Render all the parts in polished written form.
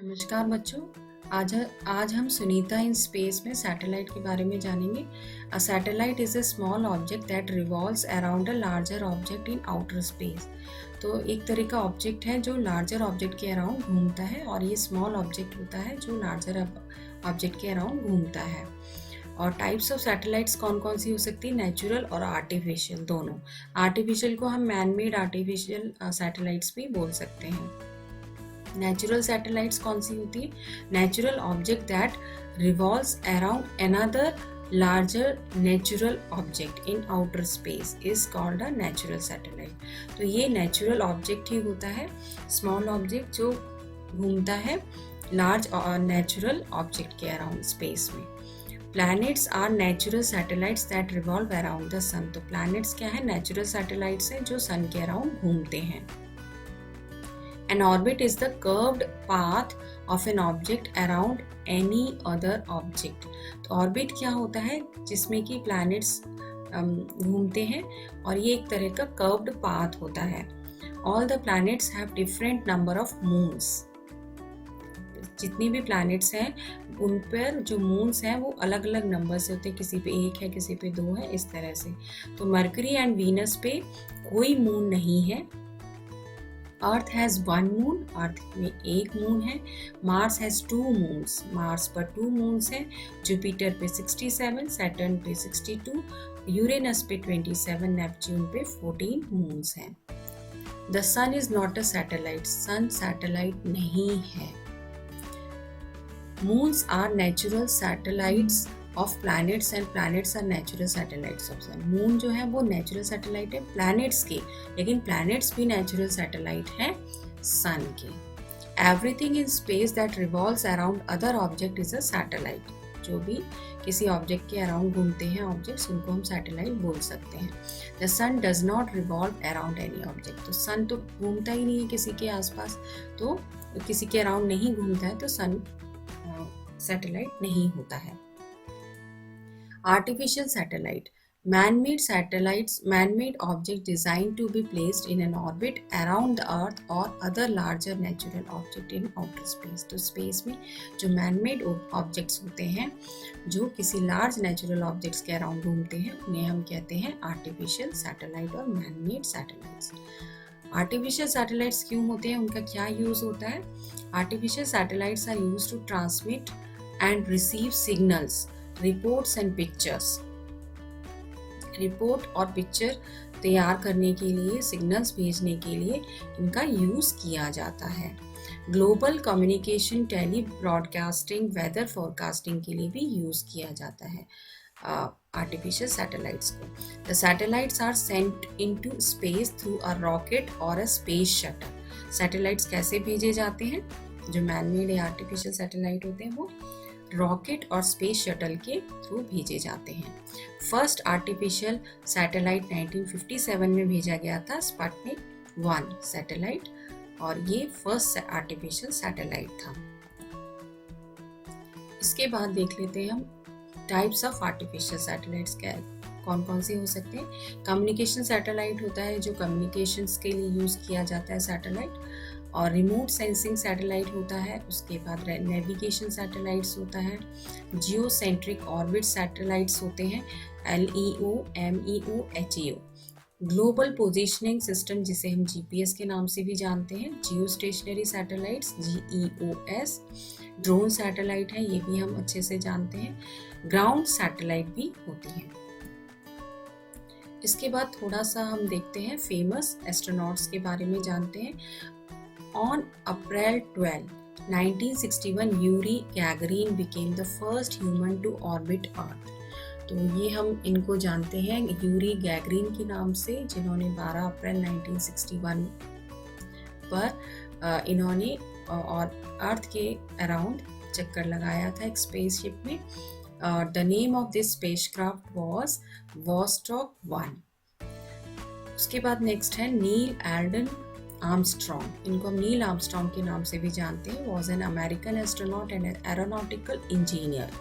नमस्कार बच्चों। आज आज हम सुनीता इन स्पेस में सैटेलाइट के बारे में जानेंगे। A satellite is a small object that revolves around a larger object in outer space. तो एक तरह का ऑब्जेक्ट है जो लार्जर ऑब्जेक्ट के अराउंड घूमता है, और ये स्मॉल ऑब्जेक्ट होता है जो लार्जर ऑब्जेक्ट के अराउंड घूमता है। और टाइप्स ऑफ सैटेलाइट्स कौन कौन सी हो सकती है? नेचुरल और आर्टिफिशियल दोनों। आर्टिफिशियल को हम मैन मेड आर्टिफिशियल सैटेलाइट्स भी बोल सकते हैं। नेचुरल सैटेलाइट्स कौन सी होती है? Natural object that revolves around another larger natural object in outer space is called a natural satellite. तो ये नेचुरल ऑब्जेक्ट ही होता है, स्मॉल ऑब्जेक्ट जो घूमता है लार्ज नेचुरल ऑब्जेक्ट के अराउंड स्पेस में। Planets are natural satellites that revolve around the sun. तो प्लैनेट्स क्या है? नेचुरल सैटेलाइट्स हैं जो सन के अराउंड घूमते हैं। An orbit is the curved path of an object around any other object। तो ऑर्बिट क्या होता है? जिसमें कि प्लैनेट्स घूमते हैं, और ये एक तरह का कर्व्ड पाथ होता है। All the planets have different number of moons। जितनी भी प्लैनेट्स हैं उन पर जो मून्स हैं वो अलग अलग नंबर से होते हैं, किसी पे 1 है, किसी पे 2 है, इस तरह से। तो मरकरी एंड वीनस पे कोई मून नहीं है। अर्थ हैज़ 1 मून, अर्थ में 1 मून है। मार्स हैज़ 2 मून्स, मार्स पर 2 मून्स हैं। जुपिटर पे 67, सैटर्न पे 62, यूरेनस पे 27, नेपच्यून पे 14 मून्स हैं। The sun is not a satellite, sun satellite नहीं है। Moons are natural satellites of planets and planets are natural satellites of sun. Moon जो है वो नेचुरल सैटेलाइट है प्लैनेट्स के, लेकिन प्लैनेट्स भी नेचुरल सैटेलाइट है सन के। Everything in space that revolves around other object is a satellite. जो भी किसी ऑब्जेक्ट के अराउंड घूमते हैं ऑब्जेक्ट्स, उनको हम सैटेलाइट बोल सकते हैं। The sun does not revolve around any object. तो सन तो घूमता ही नहीं है किसी के आसपास, तो किसी के अराउंड नहीं घूमता है तो सन सैटेलाइट नहीं होता है। Artificial satellite, man-made satellites, man-made object designed to be placed in an orbit around the earth or other larger natural object in outer space। तो space में जो man-made objects होते हैं जो किसी large natural objects के around घूमते हैं, उन्हें हम कहते हैं artificial satellite और man-made satellites। artificial satellites क्यों होते हैं, उनका क्या यूज होता है? artificial satellites are used to transmit and receive signals, reports and pictures। Report और पिक्चर तैयार करने के लिए, सिग्नल्स भेजने के लिए इनका यूज किया जाता है। Global communication, tele broadcasting, weather forecasting के लिए भी यूज किया जाता है आर्टिफिशियल सैटेलाइट्स को। The satellites are sent into space through a rocket और अ स्पेस शटल। सैटेलाइट्स कैसे भेजे जाते हैं? जो मैन मेड या आर्टिफिशियल सैटेलाइट होते हैं वो रॉकेट और स्पेस शटल के थ्रू भेजे जाते हैं। फर्स्ट आर्टिफिशियल सैटेलाइट 1957 में भेजा गया था, स्पुतनिक 1 सैटेलाइट, और ये फर्स्ट आर्टिफिशियल सैटेलाइट था। इसके बाद देख लेते हैं हम टाइप्स ऑफ आर्टिफिशियल सैटेलाइट्स क्या कौन कौन से हो सकते हैं। कम्युनिकेशन सैटेलाइट होता है जो कम्युनिकेशंस के लिए यूज किया जाता है सैटेलाइट, और रिमोट सेंसिंग सैटेलाइट होता है। उसके बाद नेविगेशन सैटेलाइट्स होता है। जियो सेंट्रिक ऑर्बिट सैटेलाइट्स होते हैं, LEO, MEO, HEO। Global positioning system जिसे हम GPS के नाम से भी जानते हैं, जियो stationery satellites GEOS। Drone satellite है, ये भी हम अच्छे से जानते हैं। ग्राउंड सैटेलाइट भी होती है। इसके बाद थोड़ा सा हम देखते हैं फेमस एस्ट्रोनॉट्स के बारे में जानते हैं। On April 12, 1961, Yuri Gagarin became the first human to orbit Earth। तो ये हम इनको जानते हैं यूरी गैगरिन के नाम से, जिन्होंने 12 अप्रैल 1961 पर इन्होंने और अर्थ के अराउंड चक्कर लगाया था एक स्पेसशिप में। The name of this spacecraft was Vostok 1। उसके बाद नेक्स्ट है नील एल्डन आर्मस्ट्रॉन्ग। इनको हम नील आर्मस्ट्रॉन्ग के नाम से भी जानते हैं। Was an American astronaut and aeronautical engineer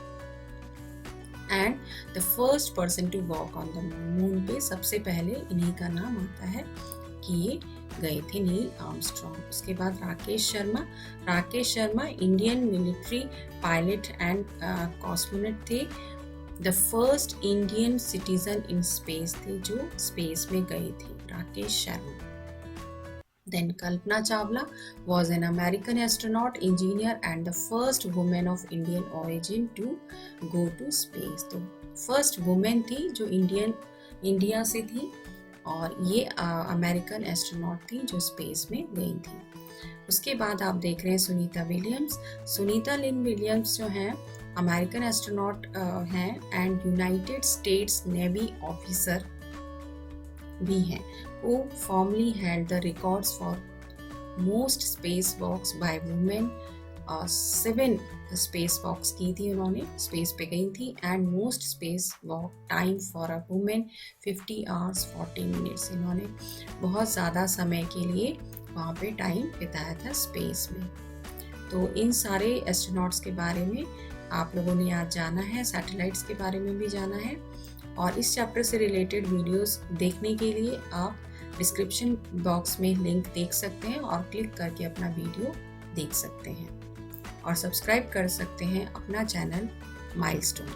and the first person to walk on the moon. Moon पे सबसे पहले इन्हीं का नाम आता है कि ये गए थे नील आर्मस्ट्रॉन्ग। उसके बाद Rakesh Sharma Indian military pilot and cosmonaut थे, the first Indian citizen in space थे जो स्पेस में गए थे, Rakesh Sharma. Then Kalpana Chawla was an American astronaut, engineer and the first woman of Indian origin to go to space. तो first women थी जो India से थी और ये अमेरिकन एस्ट्रोनॉट थी जो स्पेस में गई थी। उसके बाद आप देख रहे हैं सुनीता विलियम्स। सुनीता लिन विलियम्स जो हैं अमेरिकन एस्ट्रोनॉट हैं and United states navy officer भी हैं, who formerly held the records for most spacewalks by women। 7 spacewalks की थी उन्होंने, स्पेस पे गई थी, and most space walk time for a women 50 hours 40 minutes। इन्होंने बहुत ज़्यादा समय के लिए वहाँ पे टाइम बिताया था स्पेस में। तो इन सारे एस्ट्रोनॉट्स के बारे में आप लोगों ने आज जाना है, सैटेलाइट्स के बारे में भी जाना है, और इस चैप्टर से रिलेटेड वीडियोस देखने के लिए आप डिस्क्रिप्शन बॉक्स में लिंक देख सकते हैं और क्लिक करके अपना वीडियो देख सकते हैं और सब्सक्राइब कर सकते हैं अपना चैनल माइलस्टोन।